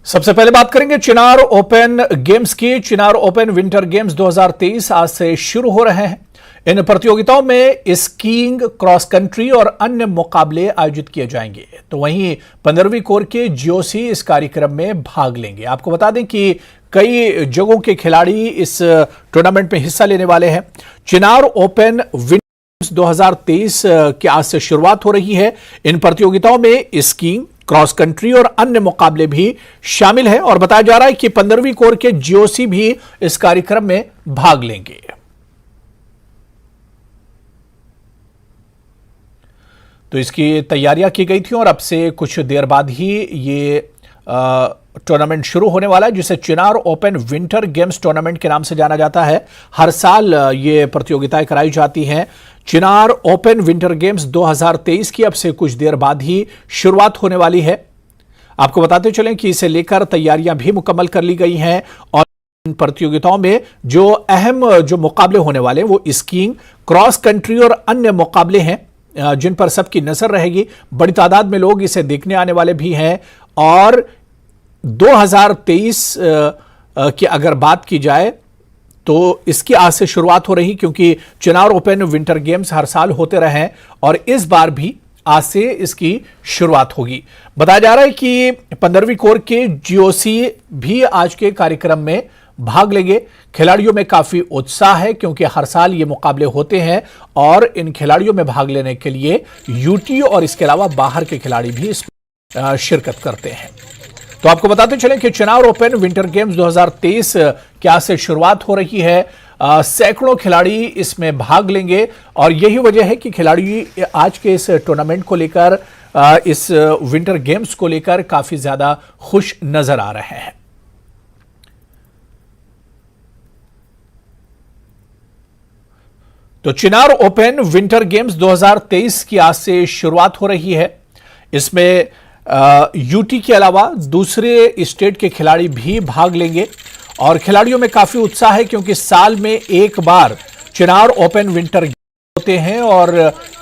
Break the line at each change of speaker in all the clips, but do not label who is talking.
सबसे पहले बात करेंगे चिनार ओपन गेम्स की। चिनार ओपन विंटर गेम्स 2023 आज से शुरू हो रहे हैं। इन प्रतियोगिताओं में स्कीइंग, क्रॉस कंट्री और अन्य मुकाबले आयोजित किए जाएंगे। तो वहीं 15वीं कोर के जीओसी इस कार्यक्रम में भाग लेंगे। आपको बता दें कि कई जगहों के खिलाड़ी इस टूर्नामेंट में हिस्सा लेने वाले हैं। चिनार ओपन विंटर 2023 की आज से शुरुआत हो रही है। इन प्रतियोगिताओं में स्कीइंग, क्रॉस कंट्री और अन्य मुकाबले भी शामिल हैं और बताया जा रहा है कि 15वीं कोर के जीओसी भी इस कार्यक्रम में भाग लेंगे। तो इसकी तैयारियां की गई थी और अब से कुछ देर बाद ही ये टूर्नामेंट शुरू होने वाला है, जिसे चिनार ओपन विंटर गेम्स टूर्नामेंट के नाम से जाना जाता है। हर साल ये प्रतियोगिताएं कराई जाती हैं। चिनार ओपन विंटर गेम्स 2023 की अब से कुछ देर बाद ही शुरुआत होने वाली है। आपको बताते चलें कि इसे लेकर तैयारियां भी मुकम्मल कर ली गई हैं और इन प्रतियोगिताओं में जो अहम मुकाबले होने वाले हैं वो स्कीइंग, क्रॉस कंट्री और अन्य मुकाबले हैं, जिन पर सबकी नजर रहेगी। बड़ी तादाद में लोग इसे देखने आने वाले भी हैं। और 2023 की अगर बात की जाए तो इसकी आज से शुरुआत हो रही, क्योंकि चिनार ओपन विंटर गेम्स हर साल होते रहे हैं और इस बार भी आज से इसकी शुरुआत होगी। बताया जा रहा है कि 15वीं कोर के जीओसी भी आज के कार्यक्रम में भाग लेंगे। खिलाड़ियों में काफी उत्साह है, क्योंकि हर साल ये मुकाबले होते हैं और इन खिलाड़ियों में भाग लेने के लिए यूटी और इसके अलावा बाहर के खिलाड़ी भी इसमें शिरकत करते हैं। तो आपको बताते चलें कि चिनार ओपन विंटर गेम्स 2023 की आज से शुरुआत हो रही है। सैकड़ों खिलाड़ी इसमें भाग लेंगे और यही वजह है कि खिलाड़ी आज के इस टूर्नामेंट को लेकर, इस विंटर गेम्स को लेकर काफी ज्यादा खुश नजर आ रहे हैं। तो चिनार ओपन विंटर गेम्स 2023 की आज से शुरुआत हो रही है। इसमें यूटी के अलावा दूसरे स्टेट के खिलाड़ी भी भाग लेंगे और खिलाड़ियों में काफी उत्साह है, क्योंकि साल में एक बार चिनार ओपन विंटर गेम्स होते हैं और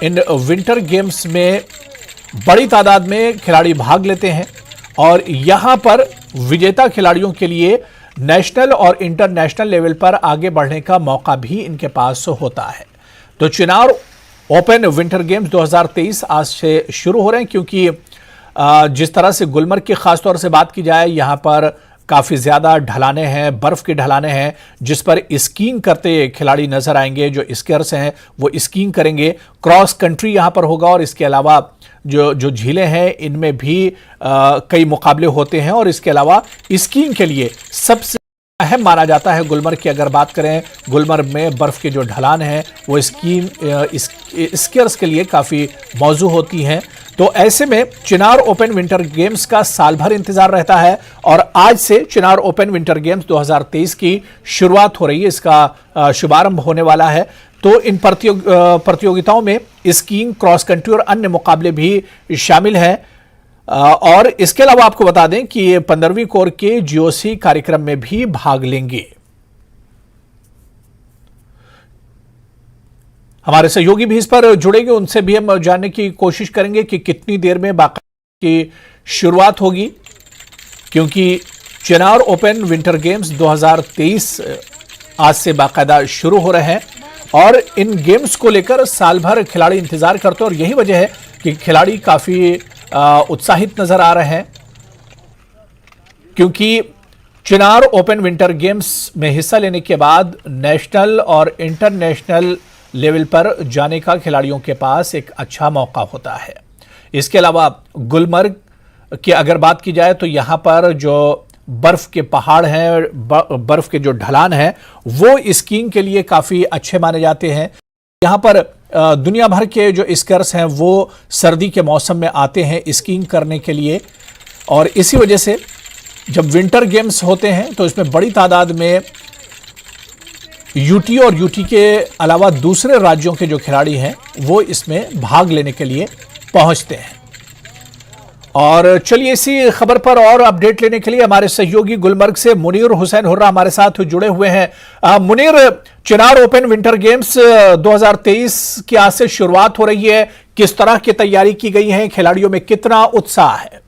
इन विंटर गेम्स में बड़ी तादाद में खिलाड़ी भाग लेते हैं और यहां पर विजेता खिलाड़ियों के लिए नेशनल और इंटरनेशनल लेवल पर आगे बढ़ने का मौका भी इनके पास होता है। तो चिनार ओपन विंटर गेम्स 2023 आज से शुरू हो रहे हैं, क्योंकि जिस तरह से गुलमर्ग की खासतौर से बात की जाए, यहाँ पर काफ़ी ज़्यादा ढलाने हैं, बर्फ़ की ढलाने हैं, जिस पर स्कीइंग करते खिलाड़ी नज़र आएंगे। जो स्कीयर्स हैं वो स्कीइंग करेंगे। क्रॉस कंट्री यहाँ पर होगा और इसके अलावा जो झीलें हैं इनमें भी कई मुकाबले होते हैं। और इसके अलावा स्कीइंग के लिए सबसे अहम माना जाता है गुलमर्ग की अगर बात करें, गुलमर्ग में बर्फ़ के जो ढलान हैं वो स्कीयर्स के लिए काफ़ी मौजू होती हैं। तो ऐसे में चिनार ओपन विंटर गेम्स का साल भर इंतजार रहता है और आज से चिनार ओपन विंटर गेम्स 2023 की शुरुआत हो रही है। इसका शुभारंभ होने वाला है। तो इन प्रतियोगिताओं में स्कीइंग, क्रॉस कंट्री और अन्य मुकाबले भी शामिल हैं। और इसके अलावा आपको बता दें कि 15वीं कोर के जीओसी कार्यक्रम में भी भाग लेंगे। हमारे सहयोगी भी इस पर जुड़ेंगे, उनसे भी हम जानने की कोशिश करेंगे कि कितनी देर में बाकायदा की शुरुआत होगी, क्योंकि चिनार ओपन विंटर गेम्स 2023 आज से बाकायदा शुरू हो रहे हैं और इन गेम्स को लेकर साल भर खिलाड़ी इंतजार करते हैं और यही वजह है कि खिलाड़ी काफी उत्साहित नजर आ रहे हैं, क्योंकि चिनार ओपन विंटर गेम्स में हिस्सा लेने के बाद नेशनल और इंटरनेशनल लेवल पर जाने का खिलाड़ियों के पास एक अच्छा मौका होता है। इसके अलावा गुलमर्ग की अगर बात की जाए तो यहाँ पर जो बर्फ के पहाड़ हैं, बर्फ के जो ढलान हैं, वो स्कीइंग के लिए काफ़ी अच्छे माने जाते हैं। यहाँ पर दुनिया भर के जो स्कीयर्स हैं वो सर्दी के मौसम में आते हैं स्कीइंग करने के लिए और इसी वजह से जब विंटर गेम्स होते हैं तो इसमें बड़ी तादाद में यूटी और यूटी के अलावा दूसरे राज्यों के जो खिलाड़ी हैं वो इसमें भाग लेने के लिए पहुंचते हैं। और चलिए इसी खबर पर और अपडेट लेने के लिए हमारे सहयोगी गुलमर्ग से मुनीर हुसैन हुर्रा हमारे साथ जुड़े हुए हैं। मुनीर, चिनार ओपन विंटर गेम्स 2023 की आज से शुरुआत हो रही है, किस तरह की तैयारी की गई है, खिलाड़ियों में कितना उत्साह है?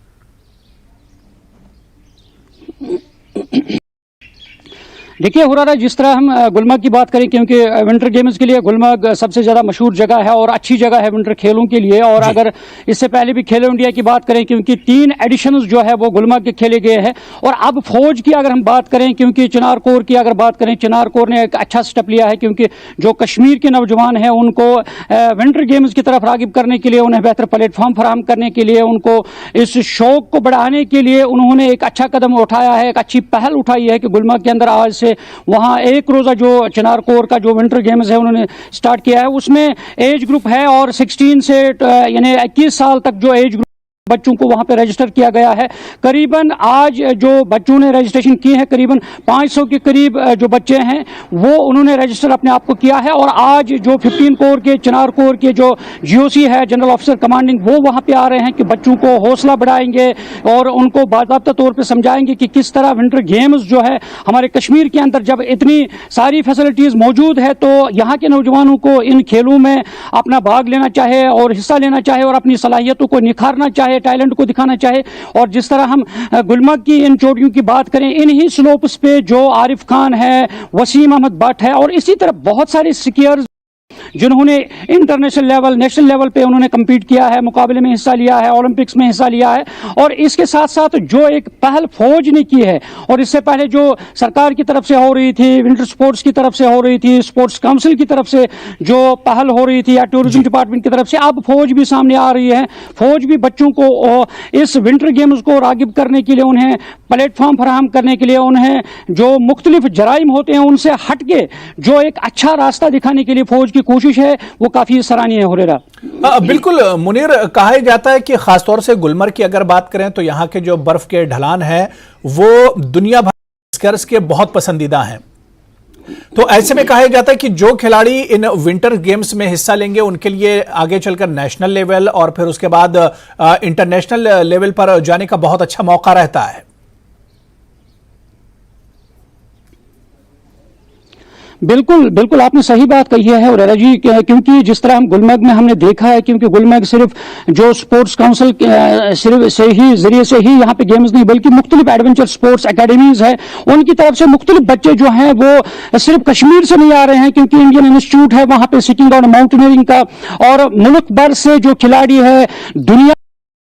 देखिए हुरारा, जिस तरह हम गुलमर्ग की बात करें, क्योंकि विंटर गेम्स के लिए गुलमर्ग सबसे ज़्यादा मशहूर जगह है और अच्छी जगह है विंटर खेलों के लिए। और अगर इससे पहले भी खेलो इंडिया की बात करें, क्योंकि 3 एडिशंस जो है वो गुलमर्ग के खेले गए हैं। और अब फौज की अगर हम बात करें, क्योंकि चिनार कोर की अगर बात करें, चिनार कोर ने एक अच्छा स्टेप लिया है, क्योंकि जो कश्मीर के नौजवान हैं उनको विंटर गेम्स की तरफ रागिब करने के लिए, उन्हें बेहतर प्लेटफॉर्म फराहम करने के लिए, उनको इस शौक को बढ़ाने के लिए उन्होंने एक अच्छा कदम उठाया है, एक अच्छी पहल उठाई है कि गुलमर्ग के अंदर आज से वहां एक रोजा जो चिनार कोर का जो विंटर गेम्स है उन्होंने स्टार्ट किया है। उसमें एज ग्रुप है और 16 से यानी 21 साल तक जो एज ग्रुप बच्चों को वहां पे रजिस्टर किया गया है। करीबन आज जो बच्चों ने रजिस्ट्रेशन की है, करीबन 500 के करीब जो बच्चे हैं वो उन्होंने रजिस्टर अपने आप को किया है। और आज जो 15 कोर के चिनार कोर के जो जीओसी है, जनरल ऑफिसर कमांडिंग, वो वहां पे आ रहे हैं कि बच्चों को हौसला बढ़ाएंगे और उनको बाकायदा तौर पे समझाएंगे कि किस तरह विंटर गेम्स जो है हमारे कश्मीर के अंदर जब इतनी सारी फैसिलिटीज मौजूद है तो यहाँ के नौजवानों को इन खेलों में अपना भाग लेना चाहे और हिस्सा लेना चाहे और अपनी सलाहियतों को निखारना चाहे, टैलेंट को दिखाना चाहे। और जिस तरह हम गुलमर्ग की इन चोटियों की बात करें, इन्हीं स्लोप्स पे जो आरिफ खान है, वसीम अहमद भट्ट है और इसी तरह बहुत सारे स्कीयर्स जिन्होंने इंटरनेशनल लेवल, नेशनल लेवल पे उन्होंने कम्पीट किया है, मुकाबले में हिस्सा लिया है, ओलंपिक्स में हिस्सा लिया है। और इसके साथ साथ जो एक पहल फौज ने की है और इससे पहले जो सरकार की तरफ से हो रही थी, विंटर स्पोर्ट्स की तरफ से हो रही थी, स्पोर्ट्स काउंसिल की तरफ से जो पहल हो रही थी या टूरिज्म डिपार्टमेंट की तरफ से, अब फौज भी सामने आ रही है। फौज भी बच्चों को इस विंटर गेम्स को रागिब करने के लिए, उन्हें प्लेटफॉर्म फराहम करने के लिए, उन्हें जो मुख्तलिफ जराइम होते हैं उनसे हट के जो एक अच्छा रास्ता दिखाने के लिए फौज की कोशिश है, वो काफी सराहनीय है। हुरेरा,
बिल्कुल मुनीर, कहा जाता है कि खासतौर से गुलमर्ग की अगर बात करें तो यहाँ के जो बर्फ के ढलान है वो दुनिया भर स्कीयर्स के बहुत पसंदीदा हैं। तो ऐसे में कहा जाता है कि जो खिलाड़ी इन विंटर गेम्स में हिस्सा लेंगे उनके लिए आगे चलकर नेशनल लेवल और फिर उसके बाद इंटरनेशनल लेवल पर जाने का बहुत अच्छा मौका रहता है।
बिल्कुल बिल्कुल, आपने सही बात कही है हुरैरा जी, क्योंकि जिस तरह हम गुलमर्ग में हमने देखा है, क्योंकि गुलमर्ग सिर्फ जो स्पोर्ट्स काउंसिल सिर्फ से ही जरिए से ही यहाँ पे गेम्स नहीं, बल्कि मुख्तलिफ एडवेंचर स्पोर्ट्स एकेडमीज है, उनकी तरफ से मुख्तलिफ बच्चे जो हैं वो सिर्फ कश्मीर से नहीं आ रहे हैं, क्योंकि इंडियन इंस्टीट्यूट है वहाँ पे स्कीइंग और माउंटेनियरिंग का, और मुल्क भर से जो खिलाड़ी है, दुनिया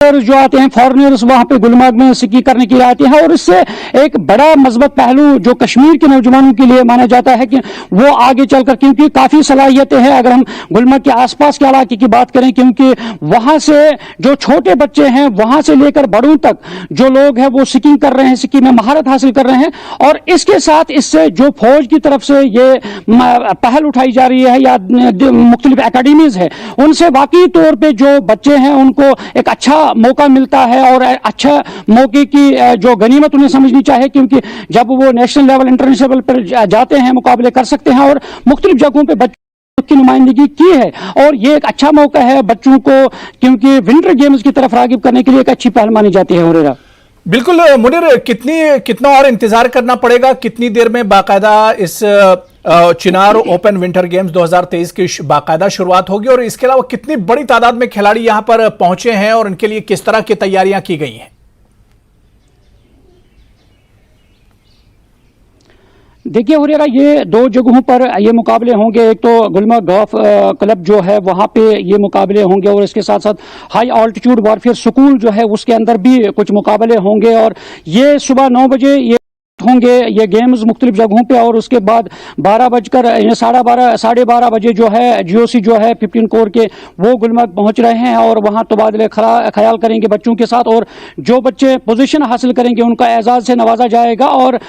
जो आते हैं, फॉरेनर्स वहां पे गुलमर्ग में स्की करने के लिए आते हैं। और इससे एक बड़ा मजबूत पहलू जो कश्मीर के नौजवानों के लिए माना जाता है कि वो आगे चलकर, क्योंकि काफी सलाहियतें हैं अगर हम गुलमर्ग के आसपास के इलाके की बात करें, क्योंकि वहां से जो छोटे बच्चे हैं वहां से लेकर बड़ों तक जो लोग हैं वो स्कीइंग कर रहे हैं, स्की में महारत हासिल कर रहे हैं। और इसके साथ इससे जो फौज की तरफ से ये पहल उठाई जा रही है या मुख्तलिफ एकेडमीज है, उनसे वाकई तौर पर जो बच्चे हैं उनको एक अच्छा मौका मिलता है और अच्छा मौके की जो गनीमत उन्हें समझनी चाहिए, क्योंकि जब वो नेशनल लेवल, इंटरनेशनल लेवल पर जाते हैं, मुकाबले कर सकते हैं और मुख्तलिफ जगहों पे बच्चों की नुमाइंदगी की है। और ये एक अच्छा मौका है बच्चों को, क्योंकि विंटर गेम्स की तरफ रागिब करने के लिए एक अच्छी पहल मानी जाती है। हुरैरा,
बिल्कुल मुनीर, कितना और इंतजार करना पड़ेगा, कितनी देर में बाकायदा इस चिनार ओपन विंटर गेम्स 2023 की बाकायदा शुरुआत होगी, और इसके अलावा कितनी बड़ी तादाद में खिलाड़ी यहां पर पहुंचे हैं और इनके लिए किस तरह की तैयारियां की गई हैं?
देखिए हुरैरा, ये 2 जगहों पर ये मुकाबले होंगे। एक तो गुलमर्ग गोल्फ क्लब जो है वहाँ पे ये मुकाबले होंगे, और इसके साथ साथ हाई ऑल्टीट्यूड वॉरफेयर स्कूल जो है उसके अंदर भी कुछ मुकाबले होंगे। और ये सुबह 9 बजे ये होंगे ये गेम्स मुख्तलिफ जगहों पे, और उसके बाद 12:30 बजे जो है जीओसी जो है 15 कोर के वो गुलमर्ग पहुंच रहे हैं और वहां तबादले ख्याल करेंगे बच्चों के साथ, और जो बच्चे पोजीशन हासिल करेंगे उनका एजाज से नवाजा जाएगा। और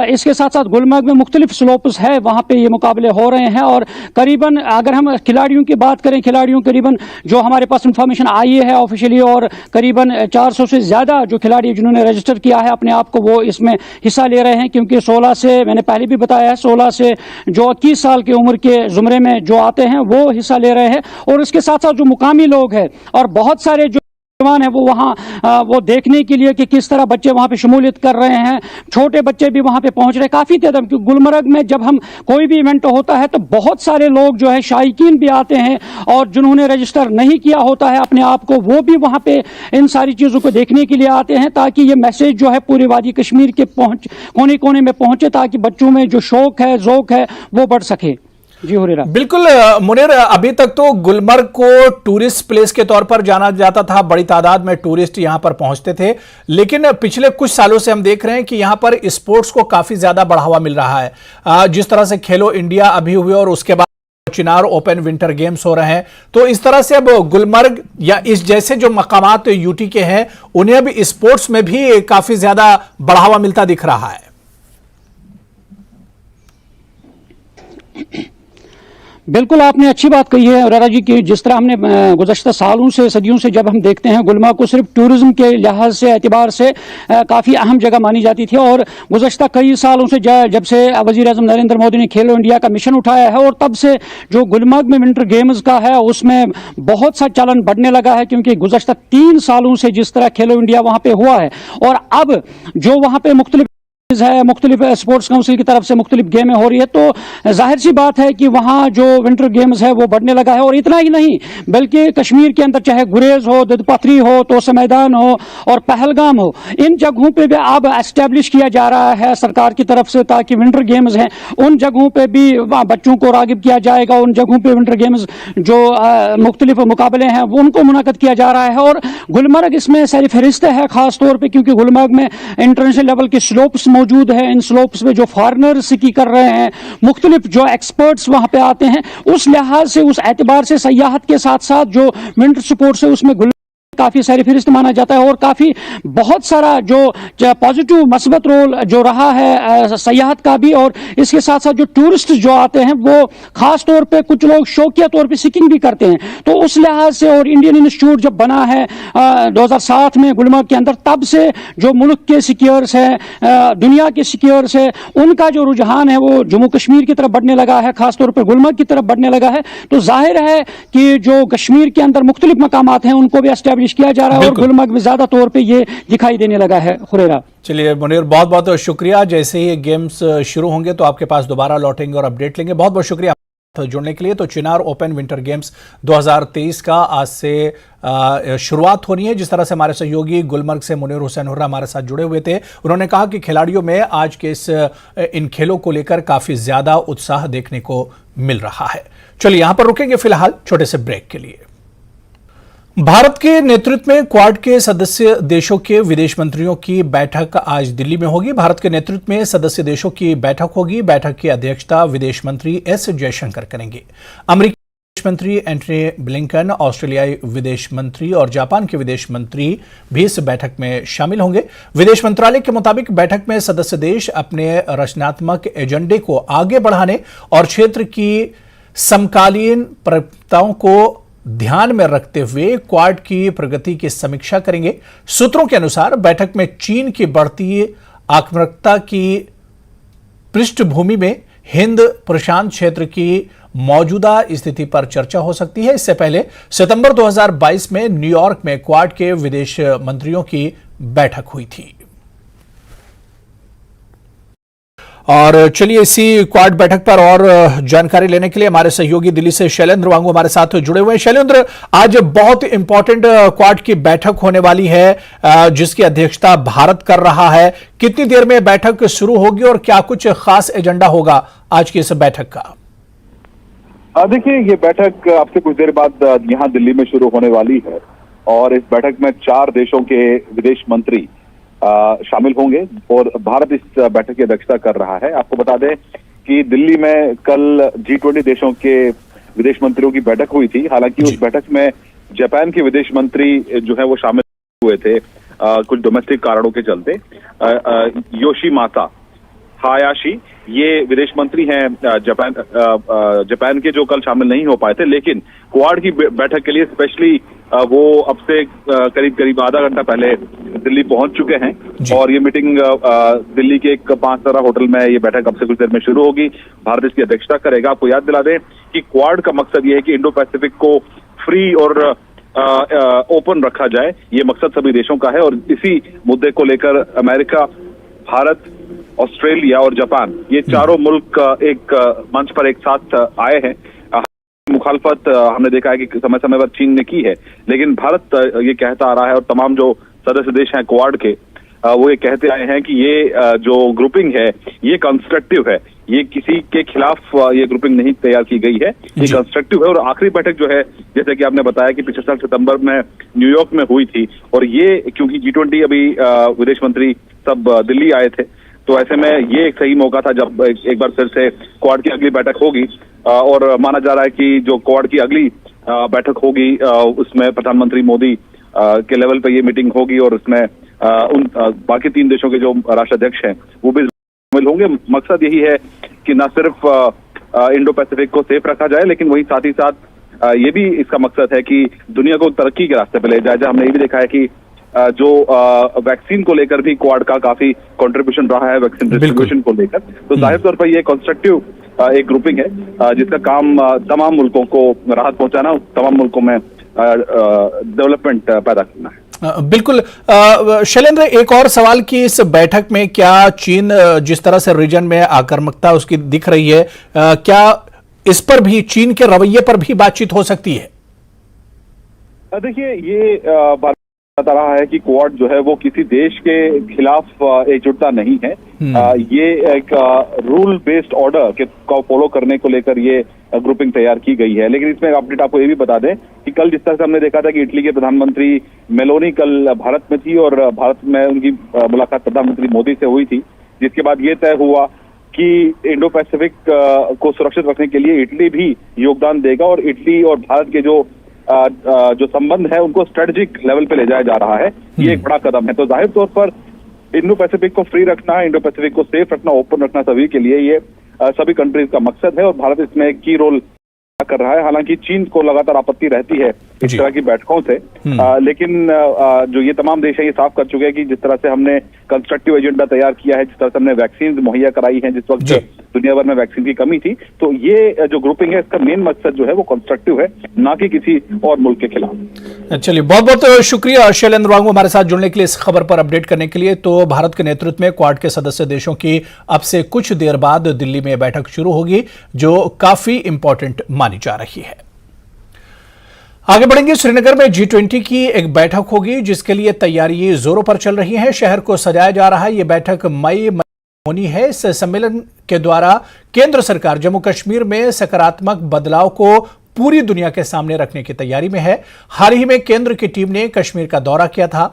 इसके साथ साथ गुलमर्ग में मुख्तलिफ स्लोप्स है, वहां पे ये मुकाबले हो रहे हैं। और करीबन अगर हम खिलाड़ियों की बात करें, खिलाड़ियों करीबन जो हमारे पास इंफॉर्मेशन आई है ऑफिशियली, और करीबन 400 से ज्यादा जो खिलाड़ी जिन्होंने रजिस्टर किया है अपने आप को, वो इसमें हिस्सा ले रहे हैं। क्योंकि 16 से, मैंने पहले भी बताया है, 16 से जो 21 साल की उम्र के जुमरे में जो आते हैं वो हिस्सा ले रहे हैं। और इसके साथ साथ जो मुकामी लोग हैं और बहुत सारे जो नौजवान है वो वहाँ वो देखने के लिए कि किस तरह बच्चे वहाँ पे शमूलियत कर रहे हैं, छोटे बच्चे भी वहाँ पे पहुँच रहे हैं काफ़ी तादाद में। गुलमर्ग में जब हम कोई भी इवेंट होता है तो बहुत सारे लोग जो है शायकीन भी आते हैं, और जिन्होंने रजिस्टर नहीं किया होता है अपने आप को, वो भी वहाँ पे इन सारी चीज़ों को देखने के लिए आते हैं, ताकि ये मैसेज जो है पूरे वादी कश्मीर के कोने कोने में पहुँचे, ताकि बच्चों में जो शौक है, ज़ौक है, वो बढ़ सके। जी हुरैरा।
बिल्कुल मुनीर, अभी तक तो गुलमर्ग को टूरिस्ट प्लेस के तौर पर जाना जाता था, बड़ी तादाद में टूरिस्ट यहां पर पहुंचते थे, लेकिन पिछले कुछ सालों से हम देख रहे हैं कि यहां पर स्पोर्ट्स को काफी ज्यादा बढ़ावा मिल रहा है। जिस तरह से खेलो इंडिया अभी हुए और उसके बाद चिनार ओपन विंटर गेम्स हो रहे हैं, तो इस तरह से अब गुलमर्ग या इस जैसे जो मकामात यूटी के हैं उन्हें अब स्पोर्ट्स में भी काफी ज्यादा बढ़ावा मिलता दिख रहा है।
बिल्कुल आपने अच्छी बात कही है रारा जी की। जिस तरह हमने गुज़श्ता सालों से, सदियों से जब हम देखते हैं गुलमर्ग को सिर्फ टूरिज्म के लिहाज से, एतबार से काफ़ी अहम जगह मानी जाती थी, और गुज़श्ता कई सालों से जब से वज़ीर आज़म नरेंद्र मोदी ने खेलो इंडिया का मिशन उठाया है, और तब से जो गुलमर्ग में विंटर गेम्स का है उसमें बहुत सा चलन बढ़ने लगा है, क्योंकि गुज़श्ता 3 सालों से जिस तरह खेलो इंडिया वहाँ पर हुआ है, और अब जो वहाँ पर मुख्तलिफ है, मुख्तलिफ स्पोर्ट्स काउंसिल की तरफ से मुख्तलिफ गेमें हो रही है, तो जाहिर सी बात है कि वहाँ जो विंटर गेम्स है वो बढ़ने लगा है। और इतना ही नहीं, बल्कि कश्मीर के अंदर चाहे गुरेज हो, दुधपथरी हो, तोसा मैदान हो और पहलगाम हो, इन जगहों पे भी अब एस्टेब्लिश किया जा रहा है सरकार की तरफ से, ताकि विंटर गेम्स हैं उन जगहों पे भी बच्चों को रागिब किया जाएगा। उन जगहों पे विंटर गेम्स जो मुख्तलिफ मुकाबले हैं वो उनको मुनाकिद किया जा रहा है, और गुलमर्ग इसमें सर फहरिस्त है खास तौर पर, क्योंकि गुलमर्ग में इंटरनेशनल लेवल के स्लोप्स मौजूद है। इन स्लोप्स पे जो फॉरेनर्स की कर रहे हैं, मुख्तलिफ जो एक्सपर्ट्स वहां पे आते हैं, उस लिहाज से, उस एतबार से सयाहत के साथ साथ जो विंटर स्पोर्ट्स है उसमें काफी सारी फहरिस्त माना जाता है, और काफी बहुत सारा जो पॉजिटिव मस्बत रोल जो रहा है सयाहत का भी, और इसके साथ साथ जो टूरिस्ट जो आते हैं वो खास तौर पे कुछ लोग शौकिया तौर पे स्कीइंग भी करते हैं। तो उस लिहाज से, और इंडियन इंस्टीट्यूट जब बना है 2007 में गुलमर्ग के अंदर, तब से जो मुल्क के स्कीयर्स हैं, दुनिया के स्कीयर्स है, उनका जो रुझान है वो जम्मू कश्मीर की तरफ बढ़ने लगा है, खासतौर पर गुलमर्ग की तरफ बढ़ने लगा है। तो जाहिर है कि जो कश्मीर के अंदर मुख्तलिफ मकामात हैं उनको भी एस्टैब्लिश किया जा रहा है, और गुलमर्ग में ज्यादा तौर पे ये दिखाई देने लगा है। हुरैरा,
चलिए मुनीर, बहुत बहुत शुक्रिया। जैसे ही गेम्स शुरू होंगे तो आपके पास दोबारा लौटेंगे और अपडेट लेंगे। बहुत बहुत शुक्रिया जुड़ने के लिए। तो चिनार ओपन विंटर गेम्स 2023 का आज से शुरुआत होनी है। जिस तरह से हमारे सहयोगी गुलमर्ग से मुनीर हुसैन हुर्रा हमारे साथ जुड़े हुए थे, उन्होंने कहा कि खिलाड़ियों में आज के इन खेलों को लेकर काफी ज्यादा उत्साह देखने को मिल रहा है। चलिए यहां पर रुकेंगे फिलहाल छोटे से ब्रेक के लिए। भारत के नेतृत्व में क्वाड के सदस्य देशों के विदेश मंत्रियों की बैठक आज दिल्ली में होगी। भारत के नेतृत्व में सदस्य देशों की बैठक होगी। बैठक की अध्यक्षता विदेश मंत्री एस जयशंकर करेंगे। अमेरिकी विदेश मंत्री एंटनी ब्लिंकन, ऑस्ट्रेलियाई विदेश मंत्री और जापान के विदेश मंत्री भी इस बैठक में शामिल होंगे। विदेश मंत्रालय के मुताबिक बैठक में सदस्य देश अपने रचनात्मक एजेंडे को आगे बढ़ाने और क्षेत्र की समकालीन प्राथमिकताओं को ध्यान में रखते हुए क्वाड की प्रगति की समीक्षा करेंगे। सूत्रों के अनुसार बैठक में चीन की बढ़ती आक्रामकता की पृष्ठभूमि में हिंद प्रशांत क्षेत्र की मौजूदा स्थिति पर चर्चा हो सकती है। इससे पहले सितंबर 2022 में न्यूयॉर्क में क्वाड के विदेश मंत्रियों की बैठक हुई थी। और चलिए इसी क्वाड बैठक पर और जानकारी लेने के लिए हमारे सहयोगी दिल्ली से शैलेंद्र वांगू हमारे साथ जुड़े हुए हैं। शैलेंद्र, आज बहुत इंपॉर्टेंट क्वाड की बैठक होने वाली है जिसकी अध्यक्षता भारत कर रहा है। कितनी देर में बैठक शुरू होगी और क्या कुछ खास एजेंडा होगा आज की इस बैठक का?
देखिए, ये बैठक आपसे कुछ देर बाद यहाँ दिल्ली में शुरू होने वाली है, और इस बैठक में 4 देशों के विदेश मंत्री शामिल होंगे, और भारत इस बैठक की अध्यक्षता कर रहा है। आपको बता दें कि दिल्ली में कल G20 देशों के विदेश मंत्रियों की बैठक हुई थी। हालांकि उस बैठक में जापान के विदेश मंत्री जो है वो शामिल हुए थे कुछ डोमेस्टिक कारणों के चलते। योशिमासा हायाशी ये विदेश मंत्री हैं जापान के, जो कल शामिल नहीं हो पाए थे, लेकिन क्वाड की बैठक के लिए स्पेशली वो अब से करीब आधा घंटा पहले दिल्ली पहुंच चुके हैं, और ये मीटिंग दिल्ली के एक 5-तारा होटल में ये बैठक अब से कुछ देर में शुरू होगी। भारत इसकी अध्यक्षता करेगा। आपको याद दिला दें कि क्वाड का मकसद ये है कि इंडो पैसिफिक को फ्री और ओपन रखा जाए, ये मकसद सभी देशों का है। और इसी मुद्दे को लेकर अमेरिका, भारत, ऑस्ट्रेलिया और जापान, ये चारों मुल्क एक मंच पर एक साथ आए हैं। मुखालफत हमने देखा है कि समय समय पर चीन ने की है, लेकिन भारत ये कहता आ रहा है और तमाम जो सदस्य देश हैं क्वाड के, वो ये कहते आए हैं कि ये जो ग्रुपिंग है ये कंस्ट्रक्टिव है, ये किसी के खिलाफ ये ग्रुपिंग नहीं तैयार की गई है, ये कंस्ट्रक्टिव है। और आखिरी बैठक जो है, जैसे कि आपने बताया कि पिछले साल सितंबर में न्यूयॉर्क में हुई थी, और ये क्योंकि G20 अभी विदेश मंत्री सब दिल्ली आए थे, तो ऐसे में ये एक सही मौका था जब एक बार फिर से क्वाड की अगली बैठक होगी। और माना जा रहा है कि जो क्वाड की अगली बैठक होगी उसमें प्रधानमंत्री मोदी के लेवल पे ये मीटिंग होगी, और उसमें उन बाकी 3 देशों के जो राष्ट्राध्यक्ष हैं वो भी शामिल होंगे। मकसद यही है कि न सिर्फ इंडो पैसिफिक को सेफ रखा जाए, लेकिन वही साथ ही साथ ये भी इसका मकसद है कि दुनिया को तरक्की के रास्ते पे ले जाए। हमने ये भी देखा है कि जो वैक्सीन को लेकर भी क्वाड का काफी कंट्रीब्यूशन रहा है वैक्सीन डिस्ट्रीब्यूशन को लेकर, तो जाहिर तौर पर ये कंस्ट्रक्टिव एक ग्रुपिंग है जिसका काम तमाम मुल्कों को राहत पहुंचाना, तमाम मुल्कों में डेवलपमेंट पैदा करना है।
बिल्कुल। शैलेंद्र, एक और सवाल कि इस बैठक में क्या चीन जिस तरह से रीजन में आक्रामकता उसकी दिख रही है, क्या इस पर भी, चीन के रवैये पर भी बातचीत हो सकती है?
देखिए, ये बात बता रहा है कि क्वाड जो है वो किसी देश के खिलाफ एकजुटता नहीं है। ये एक रूल बेस्ड ऑर्डर के को फॉलो करने को लेकर ये ग्रुपिंग तैयार की गई है। लेकिन इसमें अपडेट आपको ये भी बता दें कि कल जिस तरह से हमने देखा था कि इटली के प्रधानमंत्री मेलोनी कल भारत में थी और भारत में उनकी मुलाकात प्रधानमंत्री मोदी से हुई थी, जिसके बाद ये तय हुआ कि इंडो पैसिफिक को सुरक्षित रखने के लिए इटली भी योगदान देगा, और इटली और भारत के जो संबंध है उनको स्ट्रेटेजिक लेवल पे ले जाया जा रहा है। ये एक बड़ा कदम है। तो जाहिर तौर पर इंडो पैसिफिक को फ्री रखना, इंडो पैसिफिक को सेफ रखना, ओपन रखना सभी के लिए ये सभी कंट्रीज का मकसद है, और भारत इसमें एक की रोल कर रहा है। हालांकि चीन को लगातार आपत्ति रहती है इस तरह की बैठकों से, लेकिन जो ये तमाम देश है ये साफ कर चुके हैं कि जिस तरह से हमने कंस्ट्रक्टिव एजेंडा तैयार किया है, जिस तरह से हमने वैक्सीन मुहैया कराई है जिस वक्त दुनिया भर में वैक्सीन की कमी थी, तो ये जो ग्रुपिंग है इसका मेन मकसद जो है वो कंस्ट्रक्टिव है, ना कि किसी और मुल्क के खिलाफ।
चलिए, बहुत बहुत शुक्रिया शैलेंद्र वांगू हमारे साथ जुड़ने के लिए, इस खबर पर अपडेट करने के लिए। तो भारत के नेतृत्व में क्वाड के सदस्य देशों की अब से कुछ देर बाद दिल्ली में बैठक शुरू होगी, जो काफी इंपॉर्टेंट मानी जा रही है। आगे बढ़ेंगे। श्रीनगर में G20 की एक बैठक होगी, जिसके लिए तैयारी जोरों पर चल रही है। शहर को सजाया जा रहा है। ये बैठक मई में होनी है। इस सम्मेलन के द्वारा केंद्र सरकार जम्मू कश्मीर में सकारात्मक बदलाव को पूरी दुनिया के सामने रखने की तैयारी में है। हाल ही में केंद्र की टीम ने कश्मीर का दौरा किया था।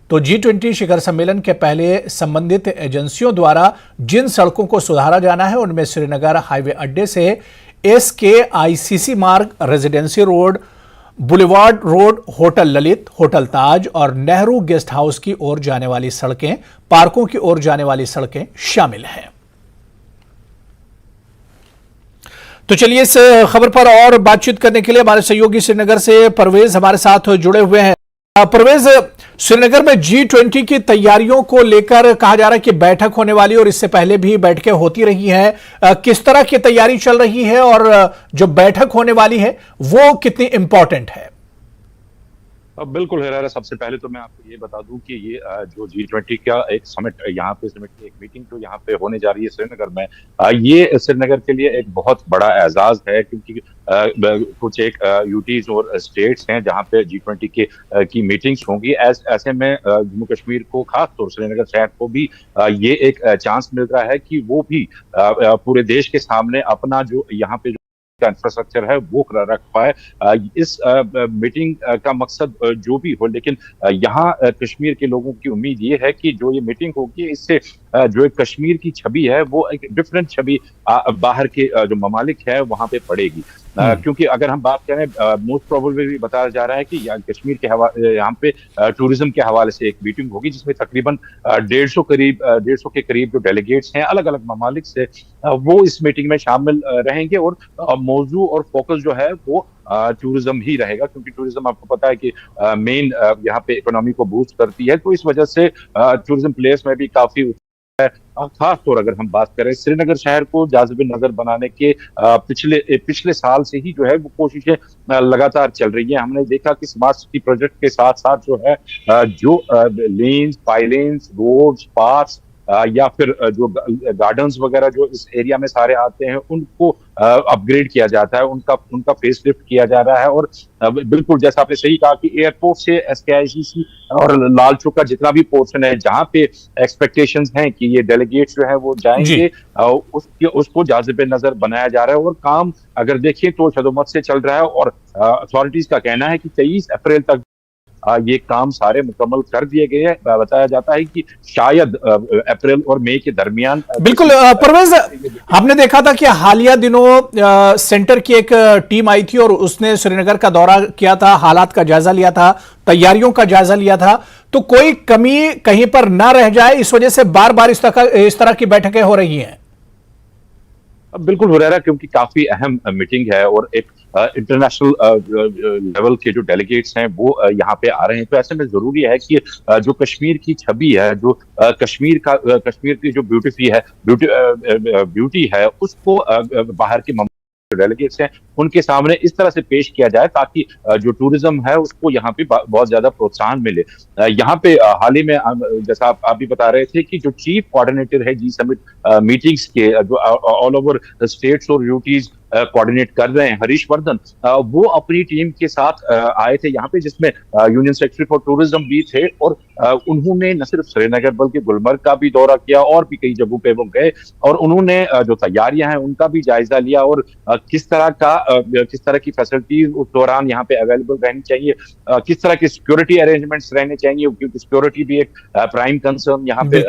तो G20 शिखर सम्मेलन के पहले संबंधित एजेंसियों द्वारा जिन सड़कों को सुधारा जाना है, उनमें श्रीनगर हाईवे अड्डे से SKICC मार्ग, residency road, boulevard road, hotel Lalit, hotel Taj और नेहरू गेस्ट हाउस की ओर जाने वाली सड़कें, पार्कों की ओर जाने वाली सड़कें शामिल हैं। तो चलिए, इस खबर पर और बातचीत करने के लिए हमारे सहयोगी श्रीनगर से परवेज हमारे साथ जुड़े हुए हैं। परवेज, श्रीनगर में G20 की तैयारियों को लेकर कहा जा रहा है कि बैठक होने वाली, और इससे पहले भी बैठकें होती रही हैं। किस तरह की तैयारी चल रही है, और जो बैठक होने वाली है वो कितनी इंपॉर्टेंट है?
बिल्कुल है। सबसे पहले तो मैं आपको ये बता दूं कि ये जो G20 का एक समिट, यहाँ पे समिट की एक मीटिंग जो यहाँ पे होने जा रही है श्रीनगर में, ये श्रीनगर के लिए एक बहुत बड़ा एजाज है, क्योंकि कुछ एक यूटीज और स्टेट्स हैं जहाँ पे G20 की मीटिंग्स होंगी। ऐसे में जम्मू कश्मीर को, खास तौर से श्रीनगर शहर को भी ये एक चांस मिल रहा है कि वो भी पूरे देश के सामने अपना जो यहाँ पे का इंफ्रास्ट्रक्चर है वो रख पाए। इस मीटिंग का मकसद जो भी हो, लेकिन यहाँ कश्मीर के लोगों की उम्मीद ये है कि जो ये मीटिंग होगी, इससे जो एक कश्मीर की छवि है वो एक डिफरेंट छवि बाहर के जो ममालिक है वहां पे पड़ेगी। क्योंकि अगर हम बात करें, मोस्ट प्रोबेबली बताया जा रहा है कि कश्मीर के यहाँ पे टूरिज्म के हवाले से एक मीटिंग होगी, जिसमें तकरीबन 150 के करीब जो डेलीगेट्स हैं अलग अलग ममालिक से, वो इस मीटिंग में शामिल रहेंगे। और मौजू और फोकस जो है वो टूरिज्म ही रहेगा, क्योंकि टूरिज्म आपको पता है कि मेन यहाँ पे इकोनॉमी को बूस्ट करती है। तो इस वजह से टूरिज्म प्लेस में भी काफी खास तौर अगर हम बात करें श्रीनगर शहर को जाज़िब नजर बनाने के पिछले साल से ही जो है वो कोशिशें लगातार चल रही है। हमने देखा कि स्मार्ट सिटी प्रोजेक्ट के साथ साथ जो है जो लेन्स, पाइलेन्स, रोड्स, पार्क्स या फिर जो गार्डन्स वगैरह जो इस एरिया में सारे आते हैं उनको अपग्रेड किया जाता है, उनका उनका फेस लिफ्ट किया जा रहा है। और बिल्कुल जैसा आपने सही कहा कि एयरपोर्ट से SKICC और लाल चौक का जितना भी पोर्शन है जहां पे एक्सपेक्टेशंस हैं कि ये डेलीगेट्स जो है वो जाएंगे, उसको जाज़िब नजर बनाया जा रहा है। और काम अगर देखें तो शदोमत से चल रहा है और अथॉरिटीज का कहना है कि 23 अप्रैल तक ये काम सारे मुकम्मल कर दिए गए हैं। बताया जाता है कि शायद अप्रैल और मई के दरमियान।
बिल्कुल परवेज, आपने देखा था कि हालिया दिनों सेंटर की एक टीम आई थी और उसने श्रीनगर का दौरा किया था, हालात का जायजा लिया था, तैयारियों का जायजा लिया था। तो कोई कमी कहीं पर ना रह जाए, इस वजह से बार बार इस तरह की बैठकें हो रही हैं।
बिल्कुल हो रहा है, क्योंकि काफी अहम मीटिंग है और एक इंटरनेशनल लेवल के जो डेलीगेट्स हैं वो यहाँ पे आ रहे हैं। तो ऐसे में जरूरी है कि जो कश्मीर की छवि है, जो कश्मीर की जो ब्यूटी है उसको बाहर के डेलीगेट्स हैं उनके सामने इस तरह से पेश किया जाए ताकि जो टूरिज्म है उसको यहाँ पे बहुत ज्यादा प्रोत्साहन मिले। यहाँ पे हाल ही में जैसा आप भी बता रहे थे कि जो चीफ कोऑर्डिनेटर है G-Summit मीटिंग्स के, जो ऑल ओवर स्टेट्स और यूटीज कोऑर्डिनेट कर रहे हैं, हरीश वर्धन, वो अपनी टीम के साथ आए थे यहाँ पे, जिसमें यूनियन सेक्रेटरी फॉर टूरिज्म भी थे। और उन्होंने न सिर्फ श्रीनगर बल्कि गुलमर्ग का भी दौरा किया और भी कई जगहों पे वो गए और उन्होंने जो तैयारियां हैं उनका भी जायजा लिया और किस तरह की फैसिलिटीज उस दौरान यहाँ पे अवेलेबल रहनी चाहिए, किस तरह की सिक्योरिटी अरेंजमेंट्स रहने चाहिए, क्योंकि सिक्योरिटी भी एक प्राइम कंसर्न यहाँ पे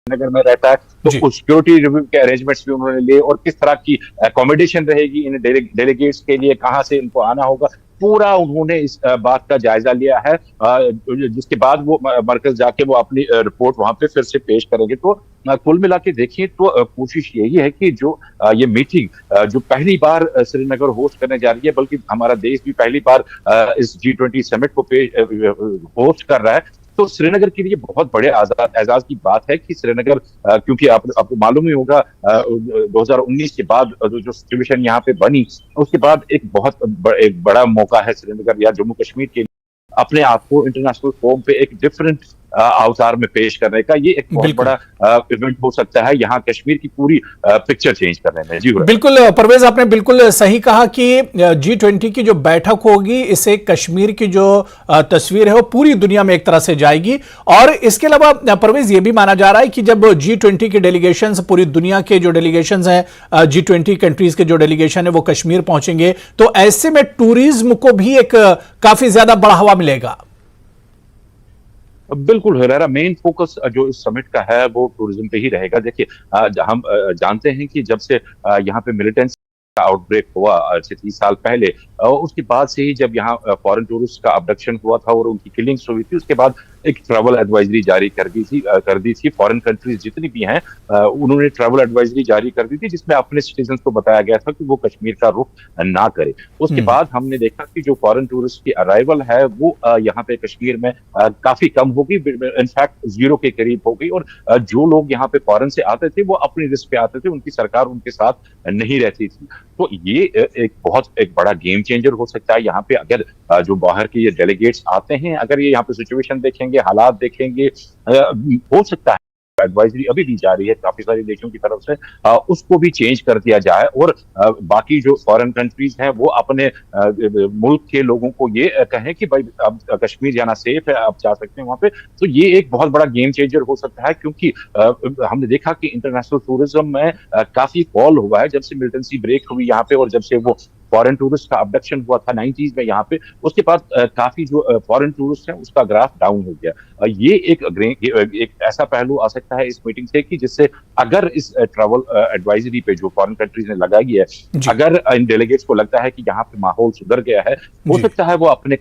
नगर में रहता है। तो सिक्योरिटी रिव्यू के अरेंजमेंट्स भी उन्होंने लिए और किस तरह की अकोमोडेशन रहेगी इन डेलीगेट्स के लिए, कहां से इनको आना होगा, पूरा उन्होंने इस बात का जायजा लिया है, जिसके बाद वो मरकज जाके वो अपनी रिपोर्ट वहां पे फिर से पेश करेंगे। तो कुल मिला के देखिए तो कोशिश यही है कि जो ये मीटिंग जो पहली बार श्रीनगर होस्ट करने जा रही है, बल्कि हमारा देश भी पहली बार इस G20 समिट को होस्ट कर रहा है, तो श्रीनगर के लिए बहुत बड़े एजाज की बात है कि श्रीनगर, क्योंकि आपको मालूम ही होगा 2019 के बाद जो सिचुएशन यहाँ पे बनी, उसके बाद एक बड़ा मौका है श्रीनगर या जम्मू कश्मीर के लिए अपने आप को इंटरनेशनल फोरम पे एक डिफरेंट अवतार में पेश करने का। ये एक बहुत बड़ा इवेंट हो सकता है यहाँ कश्मीर की पूरी पिक्चर चेंज करने में। जी
बिल्कुल परवेज, आपने बिल्कुल सही कहा कि G20 की जो बैठक होगी, इससे कश्मीर की जो तस्वीर है वो पूरी दुनिया में एक तरह से जाएगी। और इसके अलावा परवेज, ये भी माना जा रहा है कि जब G20 के डेलीगेशन, पूरी दुनिया के जो डेलीगेशन हैं, G20 कंट्रीज के जो डेलीगेशन है वो कश्मीर पहुंचेंगे, तो ऐसे में टूरिज्म को भी एक काफी ज्यादा बढ़ावा मिलेगा।
बिल्कुल हेरारा, मेन फोकस जो इस समिट का है वो टूरिज्म पे ही रहेगा। देखिए हम जानते हैं कि जब से यहाँ पे मिलिटेंसी का आउटब्रेक हुआ आज से 30 साल पहले, उसके बाद से ही जब यहाँ फॉरेन टूरिस्ट का अबडक्शन हुआ था और उनकी किलिंग्स हुई थी, उसके बाद एक ट्रैवल एडवाइजरी जारी कर दी थी। फॉरेन कंट्रीज जितनी भी हैं उन्होंने ट्रैवल एडवाइजरी जारी कर दी थी, जिसमें अपने सिटीजन्स को बताया गया था कि वो कश्मीर का रुख ना करे। उसके बाद हमने देखा कि जो फॉरेन टूरिस्ट की अराइवल है वो यहाँ पे कश्मीर में काफी कम होगी, इनफैक्ट जीरो के करीब हो गई। और जो लोग यहाँ पे फॉरेन से आते थे वो अपनी रिस्क पे आते थे, उनकी सरकार उनके साथ नहीं रहती थी। तो ये एक बड़ा गेम चेंजर हो सकता है यहाँ पे, अगर जो बाहर के ये डेलीगेट्स आते हैं, अगर ये यहाँ पे सिचुएशन देखेंगे, हालात देखेंगे, हो सकता है एडवाइजरी अभी दी जा रही है काफी सारे देशों की तरफ से, उसको भी चेंज कर दिया जाए और बाकी जो फॉरेन कंट्रीज हैं वो अपने मुल्क के लोगों को ये कहें कि भाई अब कश्मीर जाना सेफ है, आप जा सकते हैं वहां पे। तो ये एक बहुत बड़ा गेम चेंजर हो सकता है, क्योंकि हमने देखा कि इंटरनेशनल टूरिज्म में काफी फॉल हुआ है जब से मिलिटेंसी ब्रेक हुई यहाँ पे, और जब से वो फॉरेन टूरिस्ट का अबडक्शन हुआ था 90s में यहाँ पे, उसके बाद काफी जो फॉरेन टूरिस्ट है उसका ग्राफ डाउन हो गया। ये एक ऐसा पहलू आ सकता है इस मीटिंग से कि जिससे अगर इस ट्रैवल एडवाइजरी पे जो फॉरेन कंट्रीज ने लगाई है, अगर इन डेलीगेट्स को लगता है कि यहाँ पे माहौल सुधर गया है, हो सकता है वो अपने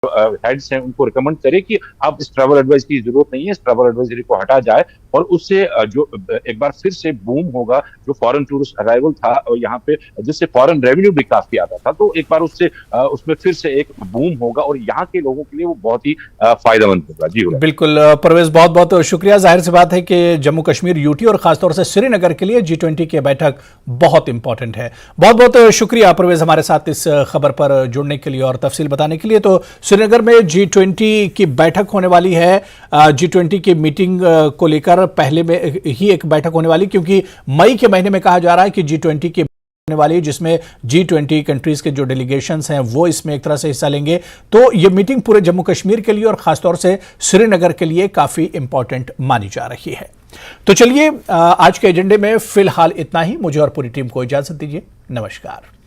हेड्स हैं उनको रिकमेंड करें कि अब इस ट्रैवल एडवाइस की जरूरत नहीं है, इस ट्रैवल एडवाइजरी को हटा जाए और उससे जो एक बार फिर से बूम होगा जो फॉरेन टूरिस्ट अराइवल था और यहाँ पे जिससे फॉरेन रेवेन्यू भी काफी आता था, तो एक बार उससे उसमें फिर से एक बूम होगा और यहाँ के लोगों के लिए वो बहुत ही फायदेमंद होगा। जी
बिल्कुल परवेज, बहुत बहुत शुक्रिया। जाहिर सी बात है कि जम्मू कश्मीर, यूटी और खासतौर से श्रीनगर के लिए G20 की बैठक बहुत इंपॉर्टेंट है। बहुत बहुत शुक्रिया परवेज हमारे साथ इस खबर पर जुड़ने के लिए और तफसील बताने के लिए। तो श्रीनगर में G20 की बैठक होने वाली है। G20 की मीटिंग को लेकर पहले में ही एक बैठक होने वाली, क्योंकि मई के महीने में कहा जा रहा है कि G20 की होने वाली है, जिसमें G20 कंट्रीज के जो डेलीगेशंस हैं वो इसमें एक तरह से हिस्सा लेंगे। तो ये मीटिंग पूरे जम्मू कश्मीर के लिए और खासतौर से श्रीनगर के लिए काफी इंपॉर्टेंट मानी जा रही है। तो चलिए आज के एजेंडे में फिलहाल इतना ही। मुझे और पूरी टीम को इजाजत दीजिए। नमस्कार।